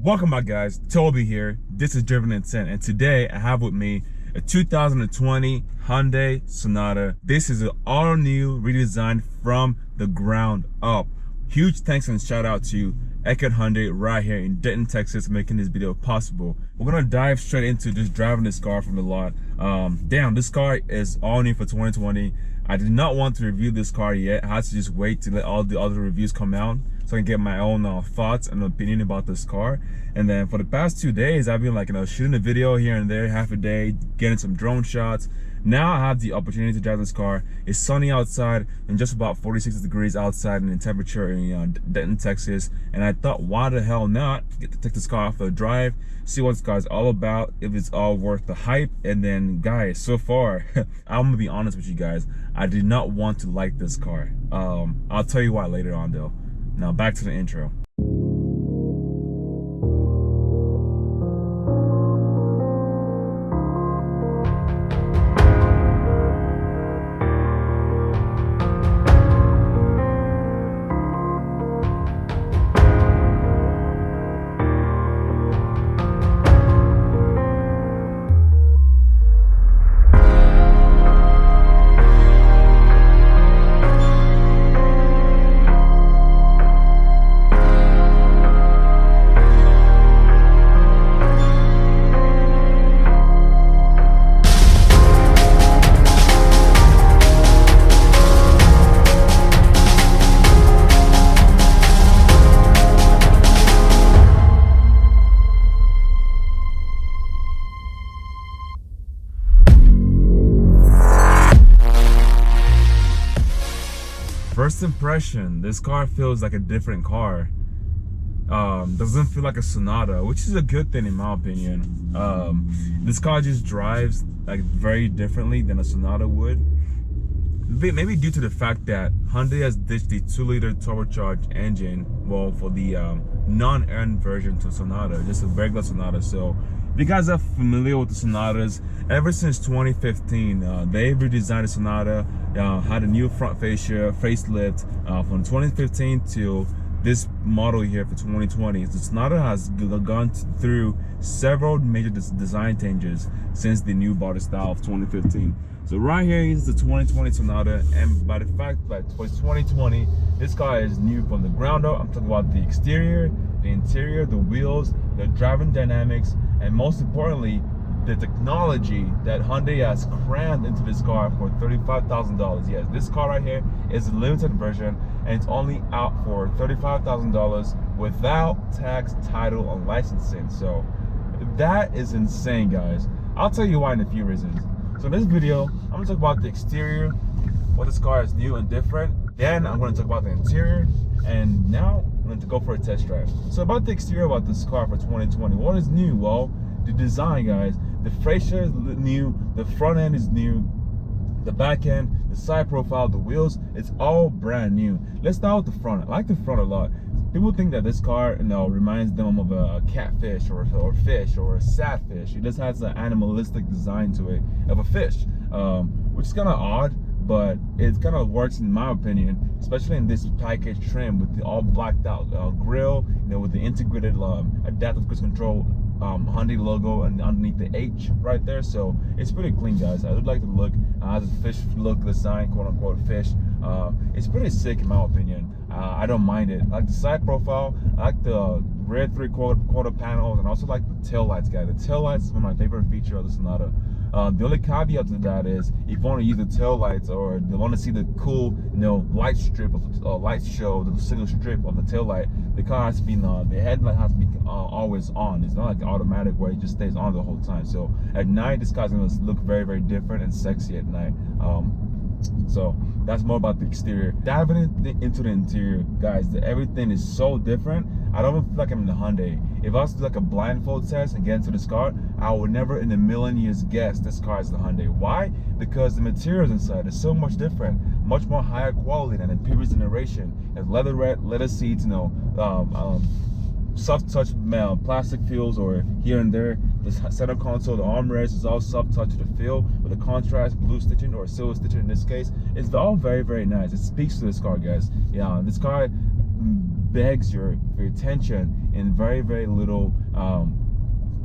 Welcome back, guys. Toby here. This is Driven Intent, and today I have with me a 2020 Hyundai Sonata. This is an all-new redesign from the ground up. Huge thanks and shout out to Eckert Hyundai right here in Denton, Texas, making this video possible. We're gonna dive straight into just driving this car from the lot. Damn, this car is all new for 2020. I did not want to review this car yet. I had to just wait to let all the other reviews come out so I can get my own thoughts and opinion about this car. And then for the past 2 days, I've been like, shooting a video here and there, half a day, getting some drone shots. Now I have the opportunity to drive this car. It's sunny outside and just about 46 degrees outside in the temperature in Denton, Texas. And I thought, why the hell not get to take this car off for a drive, see what this car is all about, if it's all worth the hype. And then guys, so far, I'm gonna be honest with you guys, I did not want to like this car. I'll tell you why later on though. Now back to the intro. First impression, this car feels like a different car. Doesn't feel like a Sonata, which is a good thing in my opinion. This car just drives like very differently than a Sonata would. Maybe due to the fact that Hyundai has ditched the 2-liter turbocharged engine, well, for the non-N version to Sonata, just a regular Sonata. So if you guys are familiar with the Sonatas, ever since 2015, they've redesigned the Sonata, had a new front fascia, facelift from 2015 to this model here for 2020. The Sonata has gone through several major design changes since the new body style of 2015. So right here is the 2020 Sonata, and by the fact that for 2020, this car is new from the ground up. I'm talking about the exterior, the interior, the wheels, the driving dynamics, and most importantly, the technology that Hyundai has crammed into this car for $35,000. Yes, this car right here is a limited version, and it's only out for $35,000 without tax, title, and licensing. So that is insane, guys. I'll tell you why in a few reasons. So in this video, I'm gonna talk about the exterior, what this car is new and different. Then I'm gonna talk about the interior, and now I'm going to go for a test drive. So about the exterior about this car for 2020, what is new? Well, the design, guys. The fascia is new, the front end is new, the back end, the side profile, the wheels, it's all brand new. Let's start with the front. I like the front a lot. People think that this car, reminds them of a catfish or fish or a sad fish. It just has an animalistic design to it of a fish, which is kind of odd, but it kind of works in my opinion, especially in this package trim with the all blacked out grille, with the integrated adaptive cruise control Hyundai logo and underneath the H right there. So it's pretty clean, guys. I would like the look. Has a fish look design, quote unquote fish. It's pretty sick in my opinion. I don't mind it. I like the side profile. I like the rear three-quarter panels, and also like the tail lights, guys. The tail lights is one of my favorite features of the Sonata. The only caveat to that is if you want to use the tail lights or you want to see the cool, light strip of light show, the single strip of the tail light, the car has to be the headlight has to be always on. It's not like automatic where it just stays on the whole time. So at night, this car's gonna look very, very different and sexy at night. So that's more about the exterior. Diving into the interior, guys, everything is so different. I don't even feel like I'm in the Hyundai. If I was to do like a blindfold test and get into this car, I would never in a million years guess this car is the Hyundai. Why? Because the materials inside is so much different, much more higher quality than the previous generation. It's leather seats, soft touch plastic feels or here and there. The center console, the armrest is all soft touch to the feel with a contrast blue stitching or silver stitching in this case. It's all very, very nice. It speaks to this car, guys. Yeah, this car begs your attention in very little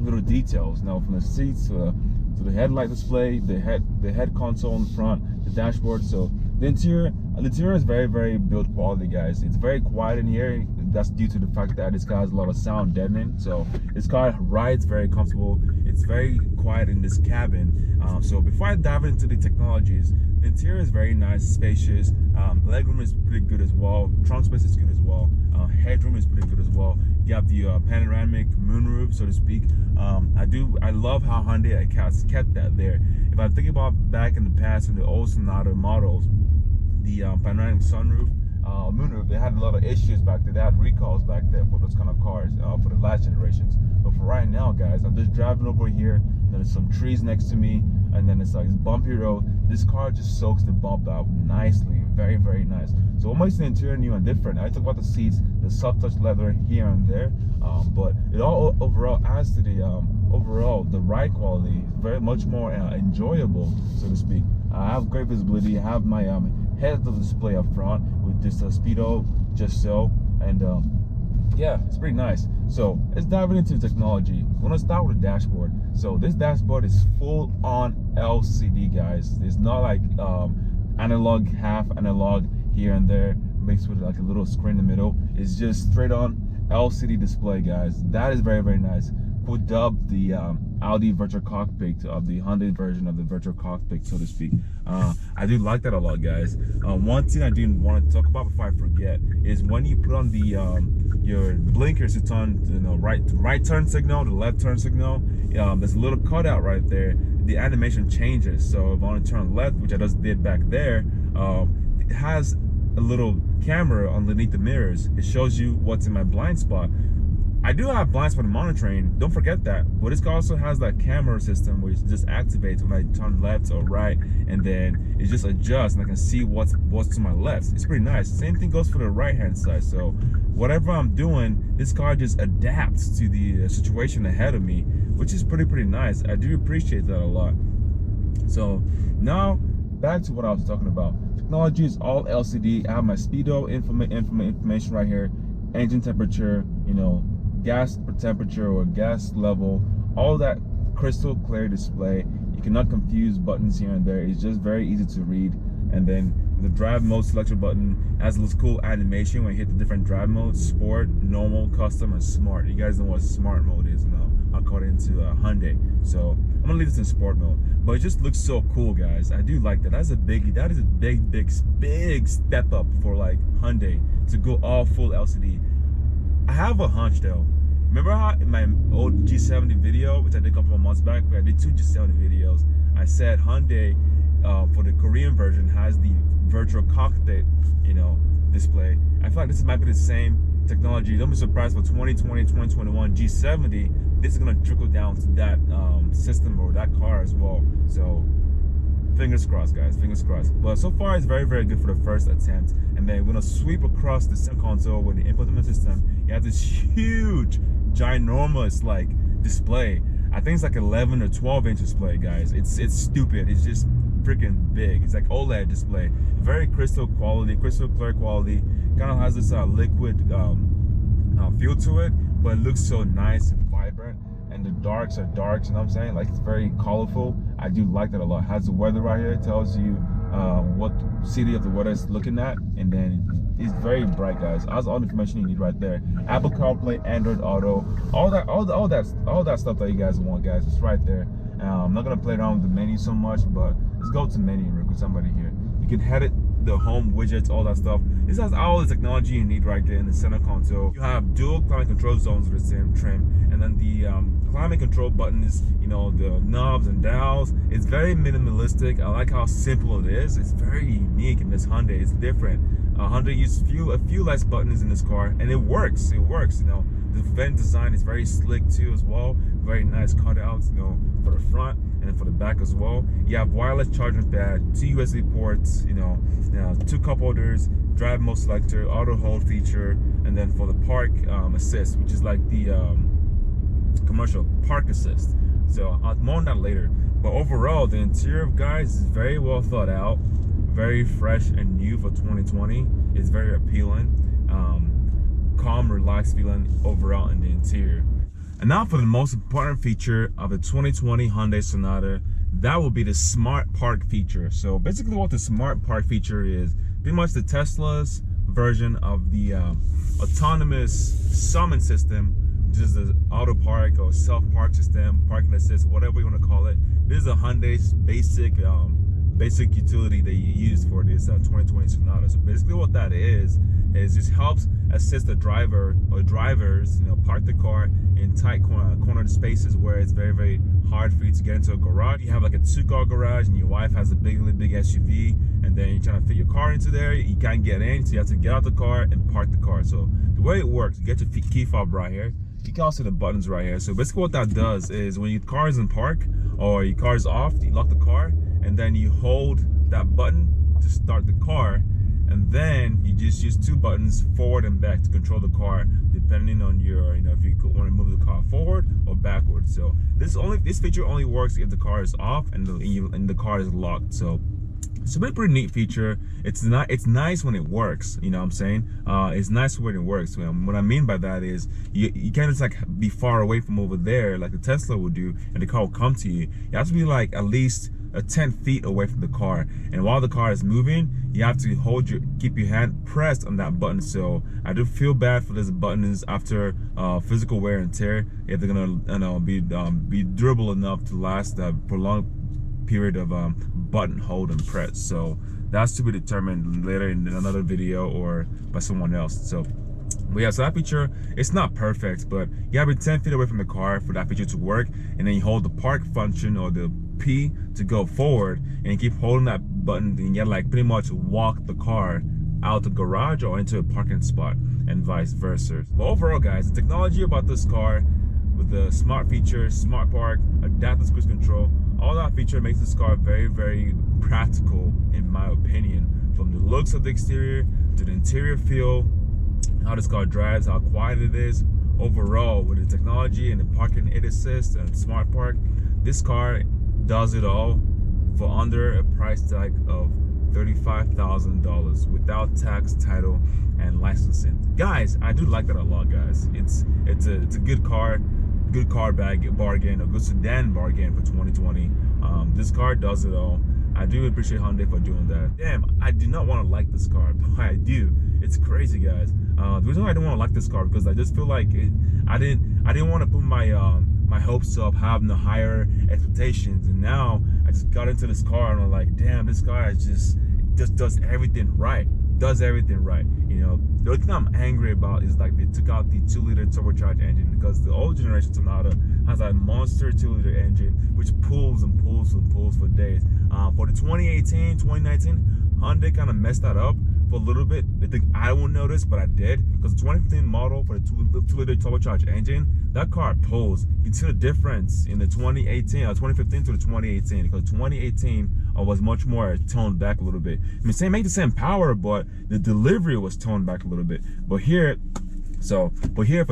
little details. Now, from the seats to the headlight display, the head console in front, the dashboard. So the interior is very build quality, guys. It's very quiet in here. That's due to the fact that this car has a lot of sound deadening. So this car rides very comfortable. It's very quiet in this cabin. So before I dive into the technologies, the interior is very nice, spacious. Legroom is pretty good as well. Trunk space is good as well. Headroom is pretty good as well. You have the panoramic moonroof, so to speak. I love how Hyundai has kept that there. If I think about back in the past in the old Sonata models, the panoramic sunroof, moonroof, they had a lot of issues back there. They had recalls back there for those kind of cars, for the last generations. But for right now, guys, I'm just driving over here, and there's some trees next to me, and then it's like this bumpy road. This car just soaks the bump out nicely, very nice. So what makes the interior new and different? I talk about the seats, the soft touch leather here and there, but it all overall adds to the the ride quality. Very much more enjoyable, so to speak. I have great visibility. I have my head-up display up front with this speedo, just so, and yeah, it's pretty nice. So let's dive into the technology. We're gonna start with the dashboard. So this dashboard is full on LCD, guys. It's not like analog, half analog here and there mixed with like a little screen in the middle. It's just straight on LCD display, guys. That is very nice. Could dub the Audi virtual cockpit of the Hyundai version of the virtual cockpit, so to speak. I do like that a lot, guys. One thing I do want to talk about before I forget is when you put on the your blinkers to turn, right turn signal, the left turn signal. There's a little cutout right there. The animation changes. So if I want to turn left, which I just did back there, it has a little camera underneath the mirrors. It shows you what's in my blind spot. I do have blind spot monitoring, don't forget that, but this car also has that camera system which just activates when I turn left or right, and then it just adjusts and I can see what's to my left. It's pretty nice. Same thing goes for the right hand side. So whatever I'm doing, this car just adapts to the situation ahead of me, which is pretty nice. I do appreciate that a lot. So now back to what I was talking about. Technology is all LCD. I have my speedo information right here, engine temperature, gas temperature or gas level, all that crystal clear display. You cannot confuse buttons here and there. It's just very easy to read. And then the drive mode selection button has this cool animation when you hit the different drive modes: sport, normal, custom, and smart. You guys know what smart mode is now, according to Hyundai. So I'm gonna leave this in sport mode, but it just looks so cool, guys. I do like that. That is a big step up for like Hyundai to go all full LCD. I have a hunch though. Remember how in my old G70 video, which I did a couple of months back, I did 2 G70 videos, I said Hyundai for the Korean version has the virtual cockpit, display. I feel like this might be the same technology. Don't be surprised for 2020, 2021 G70, this is gonna trickle down to that system or that car as well. So fingers crossed, guys, fingers crossed. But so far it's very good for the first attempt. And then we're gonna sweep across the center console with the infotainment system. You have this huge, ginormous like display. I think it's like 11 or 12-inch display, guys. It's stupid. It's just freaking big. It's like OLED display. Very crystal clear quality. Kind of has this liquid feel to it, but it looks so nice and vibrant. And the darks are darks, you know what I'm saying? Like, it's very colorful. I do like that a lot. It has the weather right here. It tells you what city of the weather is looking at, and then it's very bright, guys. That's all the information you need right there. Apple CarPlay, Android Auto, all that stuff that you guys want, guys. It's right there. I'm not gonna play around with the menu so much, but let's go to menu real quick. Somebody here. You can head it, the home widgets, all that stuff. This has all the technology you need right there in the center console. You have dual climate control zones with the same trim, and then the climate control buttons, the knobs and dials. It's very minimalistic. I like how simple it is. It's very unique in this Hyundai. It's different. Hyundai used a few less buttons in this car, and it works. The vent design is very slick too as well. Very nice cutouts, for the front and for the back as well. You have wireless charging pad, 2 USB ports, 2 cup holders, drive mode selector, auto hold feature, and then for the park assist, which is like the commercial park assist. So more on that later. But overall, the interior, guys, is very well thought out, very fresh and new for 2020. It's very appealing. calm, relaxed feeling overall in the interior. And now for the most important feature of the 2020 Hyundai Sonata, that will be the Smart Park feature. So basically what the Smart Park feature is, pretty much the Tesla's version of the autonomous summon system, which is the auto park or self-park system, parking assist, whatever you want to call it. This is a Hyundai's basic utility that you use for this 2020 Sonata. So basically what that is just helps assist the driver or drivers, park the car in tight cornered spaces where it's very, very hard for you to get into a garage. You have like a 2-car garage and your wife has a big SUV, and then you're trying to fit your car into there. You can't get in, so you have to get out the car and park the car. So the way it works, you get your key fob right here. You can also see the buttons right here. So basically what that does is when your car is in park or your car is off, you lock the car, and then you hold that button to start the car, and then you just use 2 buttons, forward and back, to control the car depending on your, if you want to move the car forward or backward. So this feature only works if the car is off and the car is locked. So it's a pretty neat feature. It's nice when it works, you know what I'm saying? It's nice when it works. What I mean by that is you can't just like be far away from over there like the Tesla would do and the car will come to you. You have to be like at least 10 feet away from the car, and while the car is moving, you have to keep your hand pressed on that button. So I do feel bad for these buttons after physical wear and tear, if they're gonna be durable enough to last a prolonged period of button hold and press. So that's to be determined later in another video or by someone else. So but yeah, so that feature, it's not perfect, but you gotta be 10 feet away from the car for that feature to work, and then you hold the park function or the P to go forward, and you keep holding that button, and you gotta like pretty much walk the car out the garage or into a parking spot and vice versa. But overall guys, the technology about this car with the smart features, smart park, adaptive cruise control, all that feature makes this car very, very practical in my opinion. From the looks of the exterior to the interior feel, how this car drives, how quiet it is. Overall, with the technology and the parking aid assist and smart park, this car does it all for under a price tag of $35,000 without tax, title, and licensing. Guys, I do like that a lot, guys. It's a good car bargain, a good sedan bargain for 2020. This car does it all. I do appreciate Hyundai for doing that. Damn, I do not want to like this car, but I do. It's crazy, guys. The reason why I didn't want to like this car because I just feel like I didn't want to put my hopes up, having the higher expectations, and now I just got into this car and I'm like, damn, this car just does everything right. Does everything right. The only thing I'm angry about is like they took out the 2-liter turbocharged engine, because the old generation Sonata has a monster 2-liter engine which pulls and pulls and pulls for days. For the 2018, 2019, Hyundai kind of messed that up for a little bit. They think I won't notice, but I did, because the 2015 model for the 2-liter turbocharged engine, that car pulls. You can see the difference in the 2015 to the 2018, because 2018 was much more toned back a little bit. I mean, make the same power, but the delivery was toned back a little bit. But here for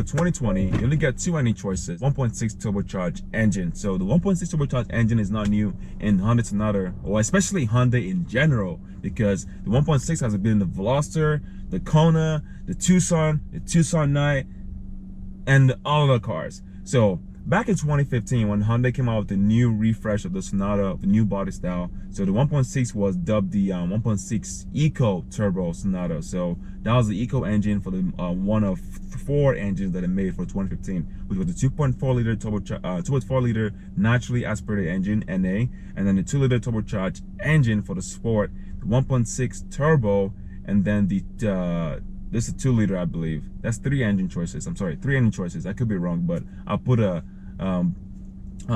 2020, you only get 2 engine choices, 1.6 turbocharged engine. So the 1.6 turbocharged engine is not new in Hyundai Sonata, or especially Hyundai in general, because the 1.6 has been in the Veloster, the Kona, the Tucson Night, and all the cars. So back in 2015, when Hyundai came out with the new refresh of the Sonata, the new body style, so the 1.6 was dubbed the 1.6 Eco Turbo Sonata. So that was the Eco engine for the one of 4 engines that it made for 2015, which was the 2.4 liter naturally aspirated engine NA, and then the 2-liter turbocharged engine for the Sport, the 1.6 turbo, and then the this is a 2-liter, I believe. That's 3 engine choices. I'm sorry, 3 engine choices. I could be wrong, but I'll put a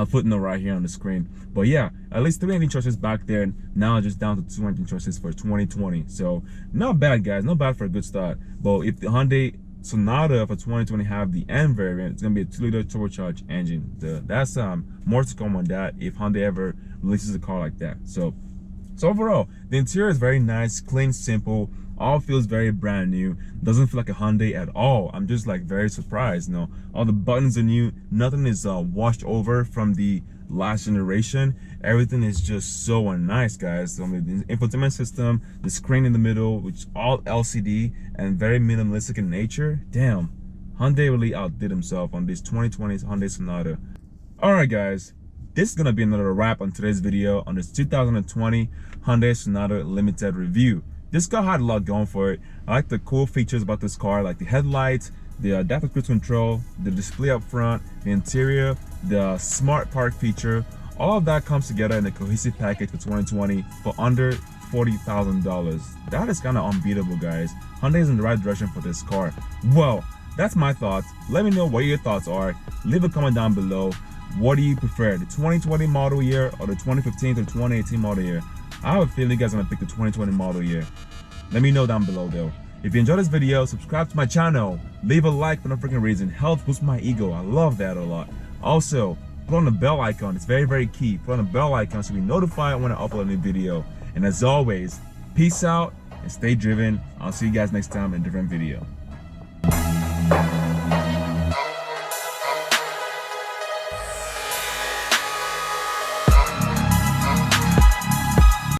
footnote right here on the screen. But yeah, at least 3 engine choices back there. Now just down to 2 engine choices for 2020. So not bad, guys. Not bad for a good start. But if the Hyundai Sonata for 2020 have the N variant, it's gonna be a 2-liter turbocharged engine. That's more to come on that if Hyundai ever releases a car like that. So So overall, the interior is very nice, clean, simple, all feels very brand new, doesn't feel like a Hyundai at all. I'm just like very surprised. You know, all the buttons are new, nothing is washed over from the last generation. Everything is just so nice, guys. So, I mean, the infotainment system, the screen in the middle, which is all LCD and very minimalistic in nature. Damn, Hyundai really outdid himself on this 2020 Hyundai Sonata. All right, guys, this is gonna be another wrap on today's video on this 2020 Hyundai Sonata Limited review. This car had a lot going for it. I like the cool features about this car, like the headlights, the adaptive cruise control, the display up front, the interior, the smart park feature. All of that comes together in a cohesive package for 2020 for under $40,000. That is kind of unbeatable, guys. Hyundai is in the right direction for this car. Well, that's my thoughts. Let me know what your thoughts are. Leave a comment down below. What do you prefer, the 2020 model year or the 2015 to 2018 model year? I have a feeling you guys are gonna pick the 2020 model year. Let me know down below though. If you enjoyed this video, subscribe to my channel. Leave a like for no freaking reason. Helps boost my ego. I love that a lot. Also, put on the bell icon. It's very, very key. Put on the bell icon so we notified when I upload a new video. And as always, peace out and stay driven. I'll see you guys next time in a different video.